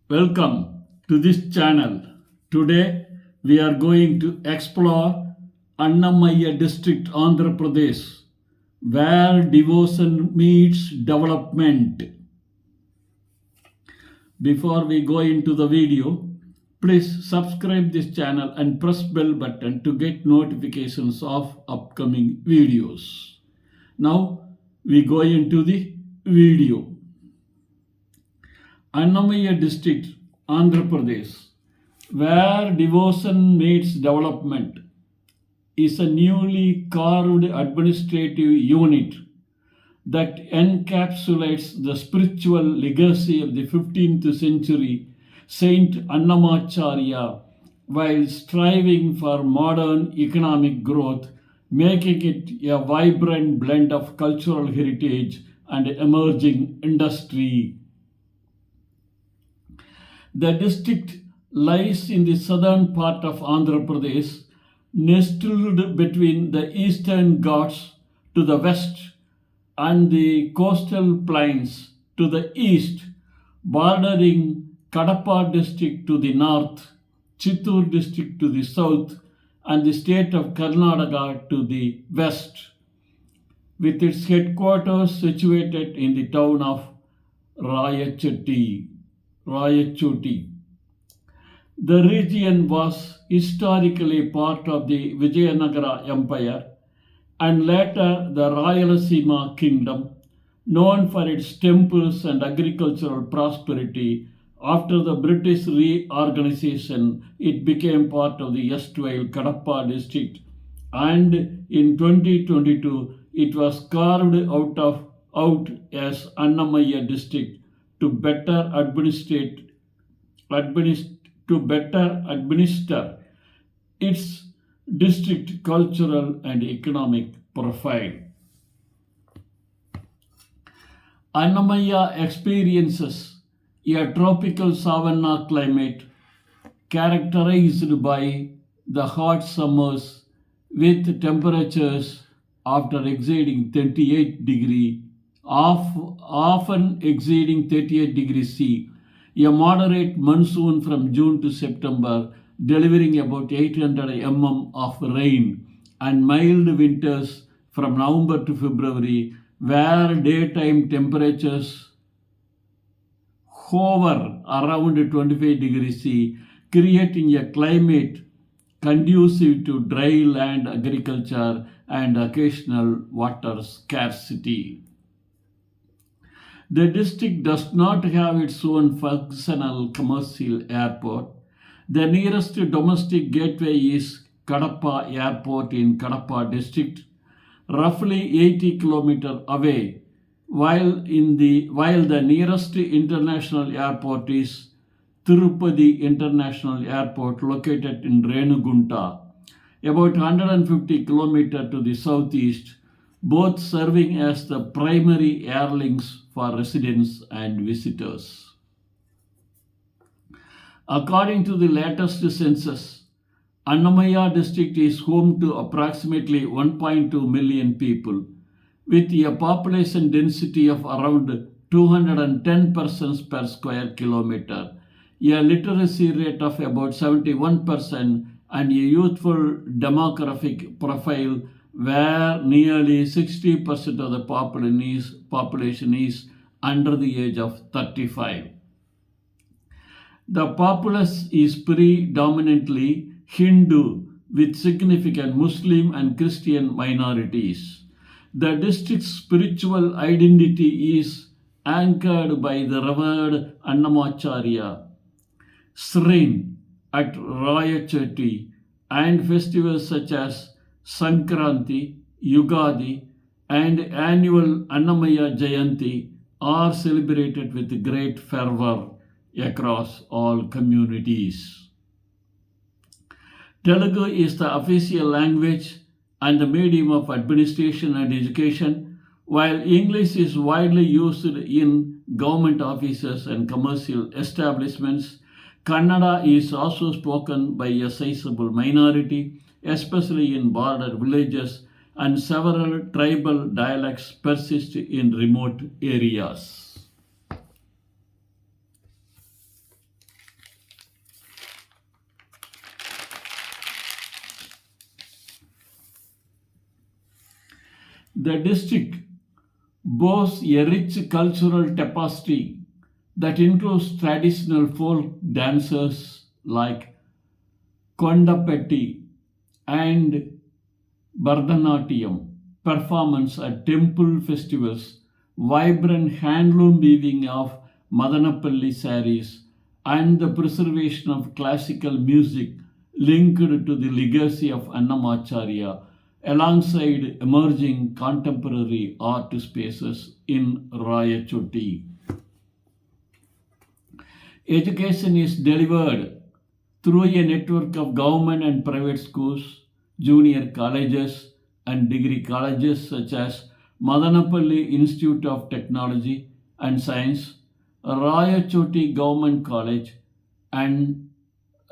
Welcome to this channel. Today we are going to explore Annamayya District, Andhra Pradesh, where devotion meets development. Before we go into the video, please subscribe this channel and press bell button to get notifications of upcoming videos. Now we go into the video. Annamayya District, Andhra Pradesh, where devotion meets development, is a newly carved administrative unit that encapsulates the spiritual legacy of the 15th century Saint Annamacharya while striving for modern economic growth, making it a vibrant blend of cultural heritage and emerging industry. The district lies in the southern part of Andhra Pradesh, nestled between the eastern Ghats to the west and the coastal plains to the east, bordering Kadapa district to the north, Chittoor district to the south, and the state of Karnataka to the west, with its headquarters situated in the town of rayachoty. The region was historically part of the Vijayanagara Empire and later the Rayalaseema Kingdom, known for its temples and agricultural prosperity. After the British reorganization, it became part of the erstwhile Kadapa district, and in 2022 it was carved out as Annamayya District to better administer its district cultural and economic profile. Annamayya experiences a tropical savanna climate characterized by the hot summers with temperatures after exceeding 38 degree often exceeding 38 degrees C, a moderate monsoon from June to September, delivering about 800 mm of rain, and mild winters from November to February, where daytime temperatures hover around 25 degrees C, creating a climate conducive to dry land agriculture and occasional water scarcity. The district does not have its own functional commercial airport. The nearest domestic gateway is Kadapa Airport in Kadapa district, roughly 80 km away, while the nearest international airport is Tirupati International Airport, located in Renugunta, about 150 km to the southeast, both serving as the primary airlinks for residents and visitors. According to the latest census, Annamayya district is home to approximately 1.2 million people, with a population density of around 210 persons per square kilometer, a literacy rate of about 71%, and a youthful demographic profile where nearly 60% of the population is under the age of 35. The populace is predominantly Hindu with significant Muslim and Christian minorities. The district's spiritual identity is anchored by the revered Annamacharya shrine at rayachoty, and festivals such as Sankranti, Yugadi, and annual Annamayya Jayanti are celebrated with great fervor across all communities. Telugu is the official language and the medium of administration and education, while English is widely used in government offices and commercial establishments. Kannada is also spoken by a sizable minority, especially in border villages, and several tribal dialects persist in remote areas. The district boasts a rich cultural tapestry that includes traditional folk dances like Kondapetti and Bharatanatyam performance at temple festivals, vibrant handloom weaving of madanapalli saris, and the preservation of classical music linked to the legacy of Annamacharya alongside emerging contemporary art spaces in Rayachoty. Education is delivered through a network of government and private schools, junior colleges, and degree colleges such as Madanapalli Institute of Technology and Science, Rayachoty Government College, and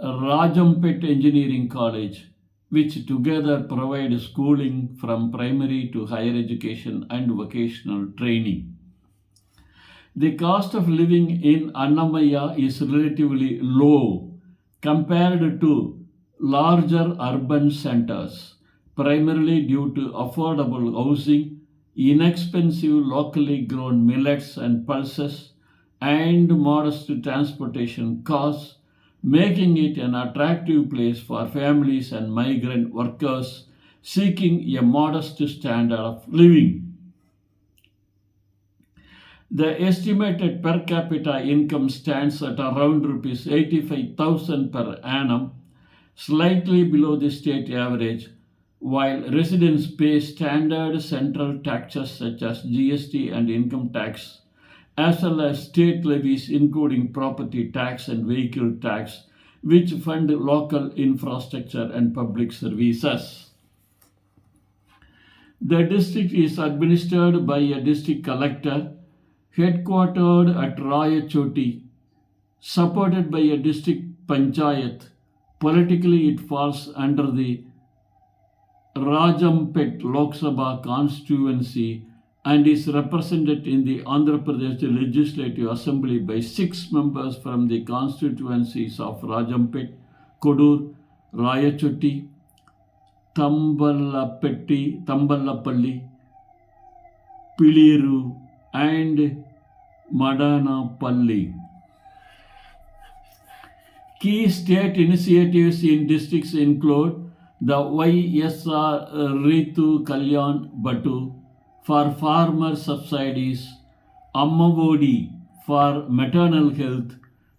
Rajampet Engineering College, which together provide schooling from primary to higher education and vocational training. The cost of living in Annamayya is relatively low compared to larger urban centers, primarily due to affordable housing, inexpensive locally grown millets and pulses, and modest transportation costs, making it an attractive place for families and migrant workers seeking a modest standard of living. The estimated per capita income stands at around rupees 85,000 per annum, slightly below the state average, while residents pay standard central taxes such as GST and income tax, as well as state levies including property tax and vehicle tax, which fund local infrastructure and public services. The district is administered by a district collector headquartered at Rayachoty, supported by a district panchayat. Politically, it falls under the Rajampet Lok Sabha constituency and is represented in the Andhra Pradesh Legislative Assembly by 6 members from the constituencies of Rajampet, Kodur, Rayachoty, Tamballapalli, Piliru, and Madanapalli. Key state initiatives in districts include the YSR Ritu Kalyan Batu for farmer subsidies, Ammavodi for maternal health,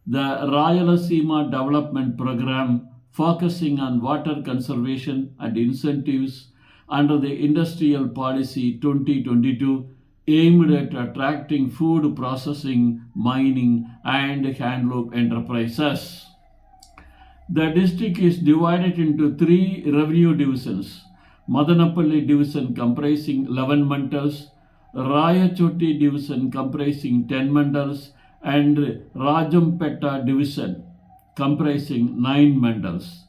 the Rayalaseema Development Program focusing on water conservation and incentives under the Industrial Policy 2022 aimed at attracting food processing, mining, and handloom enterprises. The district is divided into 3 revenue divisions: Madanapalli division comprising 11 mandals, Rayachoty division comprising 10 mandals, and Rajampeta division comprising 9 mandals,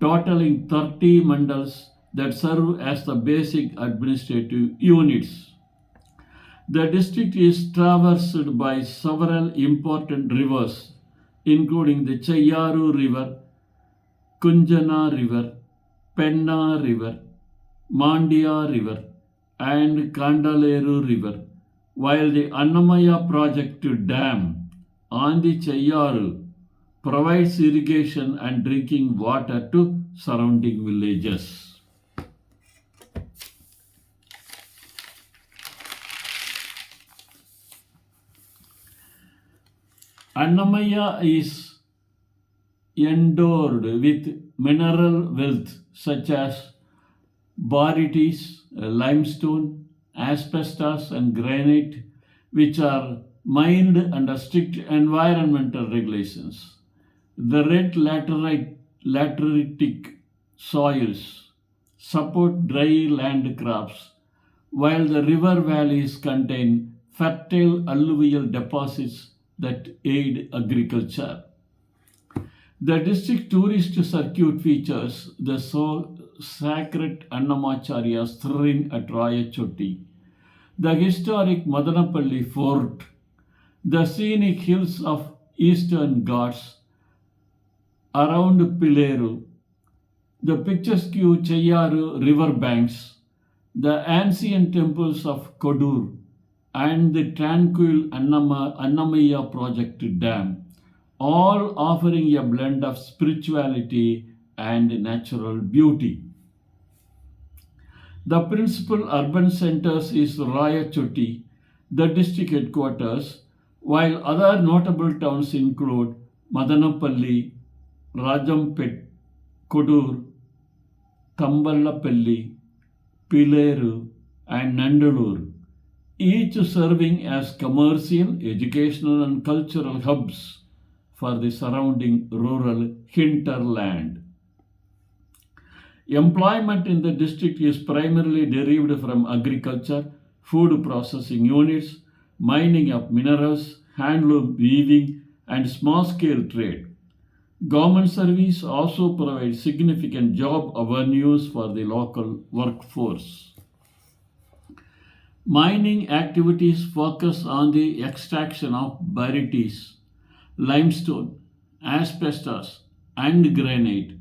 totaling 30 mandals that serve as the basic administrative units. The district is traversed by several important rivers, including the Chayyaru River, Kunjana River, Penna River, Mandya River, and Kandaleru River, while the Annamayya Project Dam on the Chayyaru provides irrigation and drinking water to surrounding villages. Annamayya is endowed with mineral wealth such as borites, limestone, asbestos, and granite, which are mined under strict environmental regulations. The red lateritic soils support dry land crops, while the river valleys contain fertile alluvial deposits that aid agriculture. The district tourist circuit features the sacred Annamacharya shrine at Rayachoty, the historic Madanapalli fort, the scenic hills of Eastern Ghats around Pileru, the picturesque Chayyaru river banks, The ancient temples of Kodur and the tranquil Annamayya Project Dam, all offering a blend of spirituality and natural beauty. The principal urban centers is Rayachoty, the district headquarters, while other notable towns include Madanapalli, Rajampet, Kodur, Kamballapalli, Pileru, and Nandalur, each serving as commercial, educational, and cultural hubs for the surrounding rural hinterland. Employment in the district is primarily derived from agriculture, food processing units, mining of minerals, handloom weaving, and small scale trade. Government service also provides significant job avenues for the local workforce. Mining activities focus on the extraction of barytes, limestone, asbestos, and granite,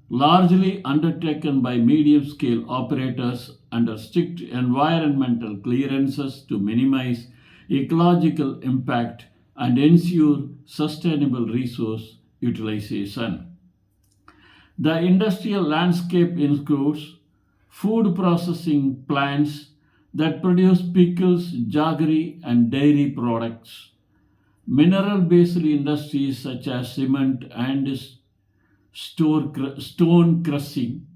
largely undertaken by medium scale operators under strict environmental clearances to minimize ecological impact and ensure sustainable resource utilization. The industrial landscape includes food processing plants that produce pickles, jaggery, and dairy products, mineral based industries such as cement and stone crushing,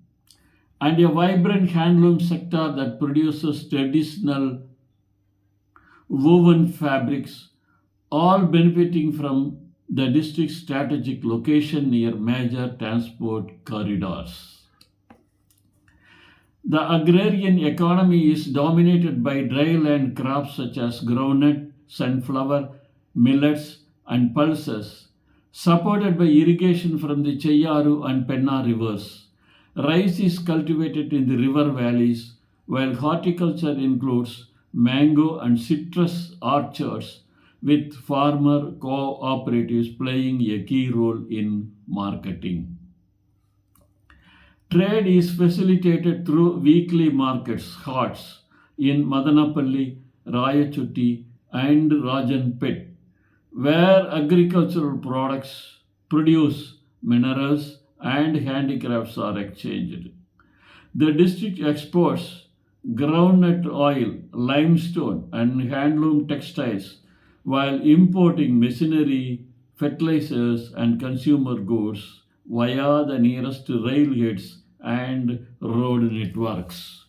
and a vibrant handloom sector that produces traditional woven fabrics, all benefiting from the district's strategic location near major transport corridors. The agrarian economy is dominated by dry-land crops such as groundnut, sunflower, millets, and pulses, supported by irrigation from the Cheyaru and Penna rivers. Rice is cultivated in the river valleys, while horticulture includes mango and citrus orchards, with farmer cooperatives playing a key role in marketing. Trade is facilitated through weekly markets, haats, in Madanapalli, Rayachoty, and Rajanpet, where agricultural products, produce, minerals, and handicrafts are exchanged. The district exports groundnut oil, limestone, and handloom textiles, while importing machinery, fertilizers, and consumer goods via the nearest railheads and road networks.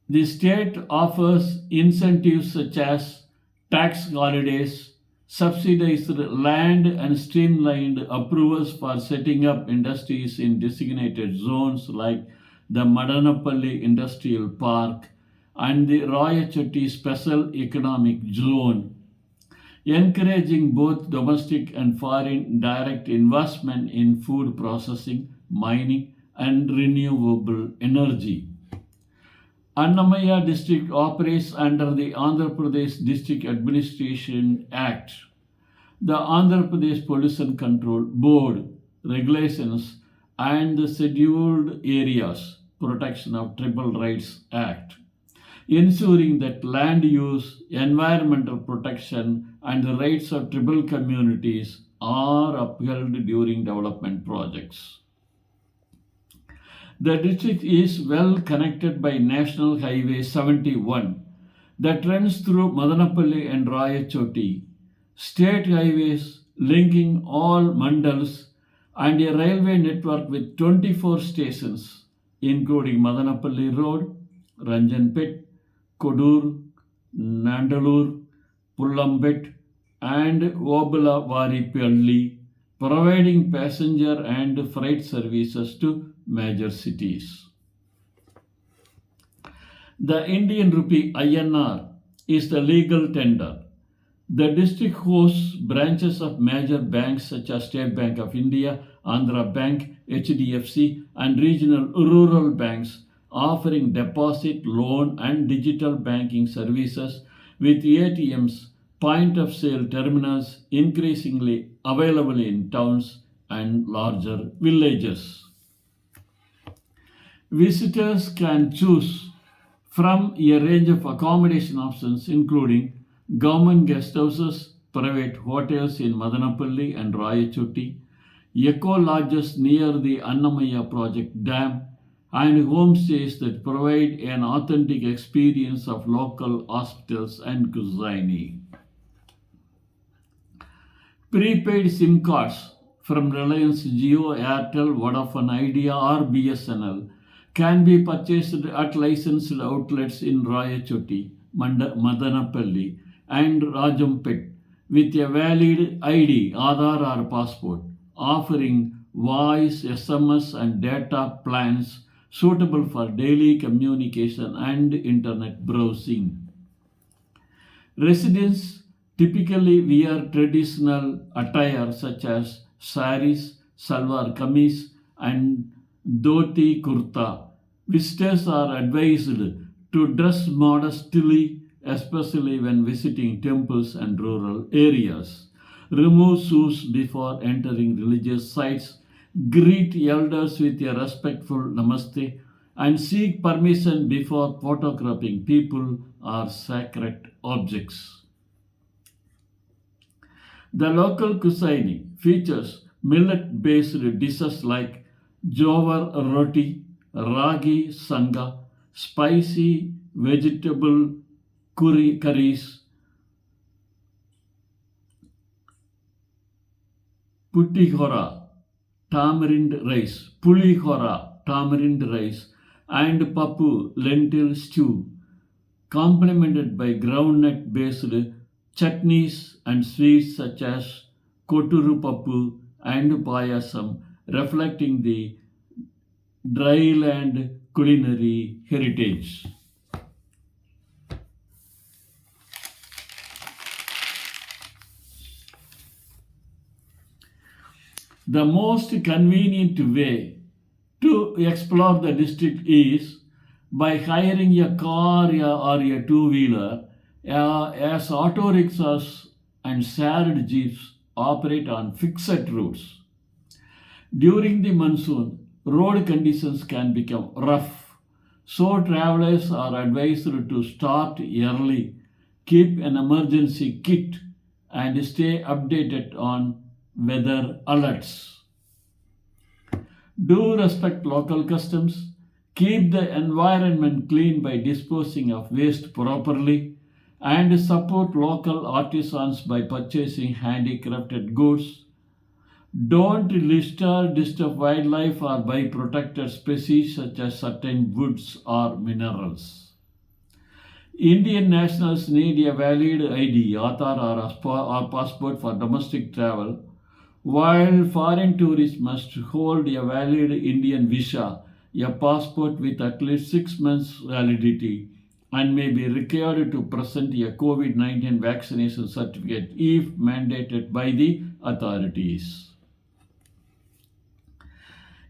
The state offers incentives such as tax holidays, subsidized land, and streamlined approvals for setting up industries in designated zones like the Madanapalli Industrial Park and the Rayachoty Special Economic Zone, encouraging both domestic and foreign direct investment in food processing, mining, and renewable energy. Annamayya District operates under the Andhra Pradesh District Administration Act, the Andhra Pradesh Pollution Control Board regulations, and the Scheduled Areas Protection of Tribal Rights Act, ensuring that land use, environmental protection, and the rights of tribal communities are upheld during development projects. The district is well connected by National Highway 71 that runs through Madanapalli and Rayachoty, state highways linking all mandals, and a railway network with 24 stations, including Madanapalli Road, Ranjanpet, Kodur, Nandalur, Pullambet, and Obalavaripalli, providing passenger and freight services to major cities. The Indian rupee INR is the legal tender. The district hosts branches of major banks such as State Bank of India, Andhra Bank, HDFC, and regional rural banks offering deposit, loan, and digital banking services with ATMs point of sale terminals increasingly available in towns and larger villages. Visitors can choose from a range of accommodation options, including government guest houses, private hotels in Madanapalli and Rayachoty, eco lodges near the Annamayya project dam, and homestays that provide an authentic experience of local hospitals and cuisine. Prepaid SIM cards from Reliance Jio, Airtel, Vodafone Idea, or BSNL can be purchased at licensed outlets in Rayachoty, Madanapalli, and Rajampet with a valid ID, Aadhaar or passport, offering voice, SMS, and data plans suitable for daily communication and internet browsing. Residents typically wear traditional attire such as saris, salwar kameez, and dhoti kurta. Visitors are advised to dress modestly, especially when visiting temples and rural areas. Remove shoes before entering religious sites. Greet elders with a respectful namaste and seek permission before photographing people or sacred objects. The local cuisine features millet-based dishes like jowar roti, ragi sanga, spicy vegetable curries, pulihora, tamarind rice, and papu, lentil stew, complemented by groundnut-based chutneys and sweets such as koturu papu and payasam, reflecting the dryland culinary heritage. The most convenient way to explore the district is by hiring a car or a two-wheeler, as auto rickshaws and shared jeeps operate on fixed routes. During the monsoon, road conditions can become rough, so travelers are advised to start early, keep an emergency kit, and stay updated on weather alerts. Do respect local customs, keep the environment clean by disposing of waste properly, and support local artisans by purchasing handicrafted goods. Don't disturb wildlife or buy protected species such as certain woods or minerals. Indian nationals need a valid ID, Aadhaar or passport for domestic travel, while foreign tourists must hold a valid Indian visa, a passport with at least 6 months validity, and may be required to present a COVID-19 vaccination certificate if mandated by the authorities.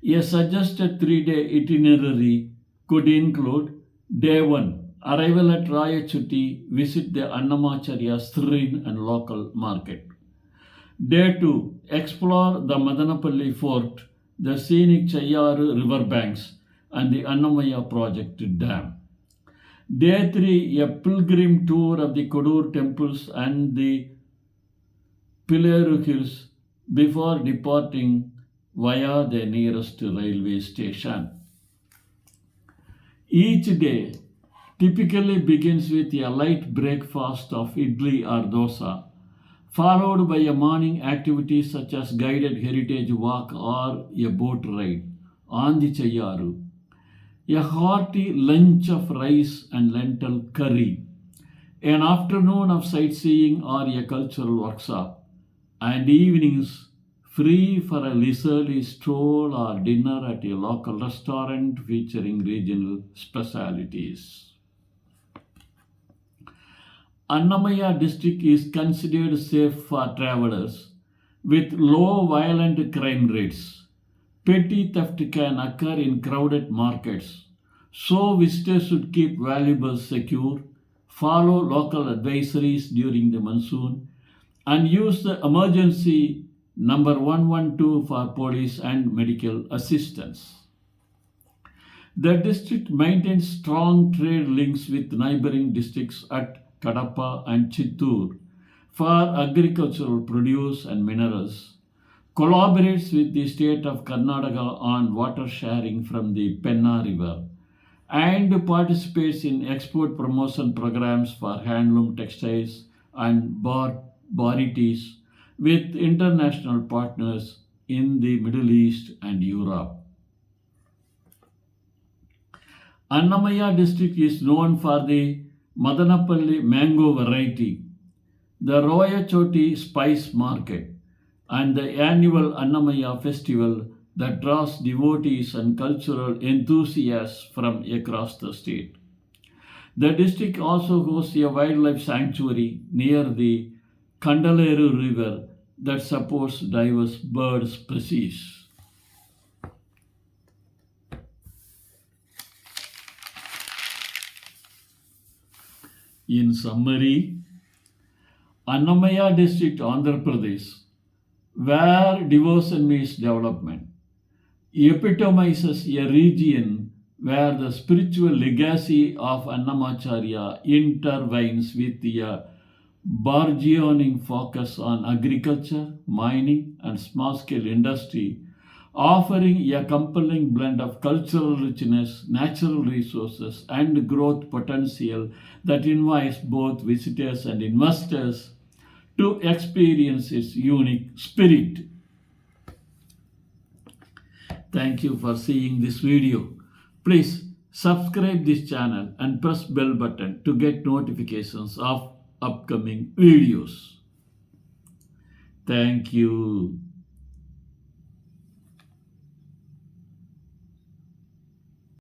A suggested 3-day itinerary could include Day 1, arrival at Rayachoty, visit the Annamacharya Srin and local market. Day 2, explore the Madanapalli Fort, the scenic Chayyaru river banks, and the Annamayya project dam. Day 3, a pilgrim tour of the Kodur temples and the Pileru Hills before departing via the nearest railway station. Each day typically begins with a light breakfast of idli or dosa, followed by a morning activity such as guided heritage walk or a boat ride on the Chayyaru, a hearty lunch of rice and lentil curry, an afternoon of sightseeing or a cultural workshop, and evenings free for a leisurely stroll or dinner at a local restaurant featuring regional specialities. Annamayya District is considered safe for travelers with low violent crime rates. Petty theft can occur in crowded markets, so visitors should keep valuables secure, follow local advisories during the monsoon, and use the emergency number 112 for police and medical assistance. The district maintains strong trade links with neighboring districts at Kadapa and Chittoor for agricultural produce and minerals, collaborates with the state of Karnataka on water sharing from the Penna River, and participates in export promotion programs for handloom textiles and varieties with international partners in the Middle East and Europe. Annamayya district is known for the madanapalli mango variety, the rayachoty spice market, and the annual Annamayya festival that draws devotees and cultural enthusiasts from across the state. The district also hosts a wildlife sanctuary near the Kandaleru River that supports diverse bird species. In summary, Annamayya District, Andhra Pradesh, where devotion meets development, epitomizes a region where the spiritual legacy of Annamacharya intervenes with a burgeoning focus on agriculture, mining, and small-scale industry, offering a compelling blend of cultural richness, natural resources, and growth potential that invites both visitors and investors to experience its unique spirit. Thank you for seeing this video. Please subscribe this channel and press bell button to get notifications of upcoming videos. Thank you.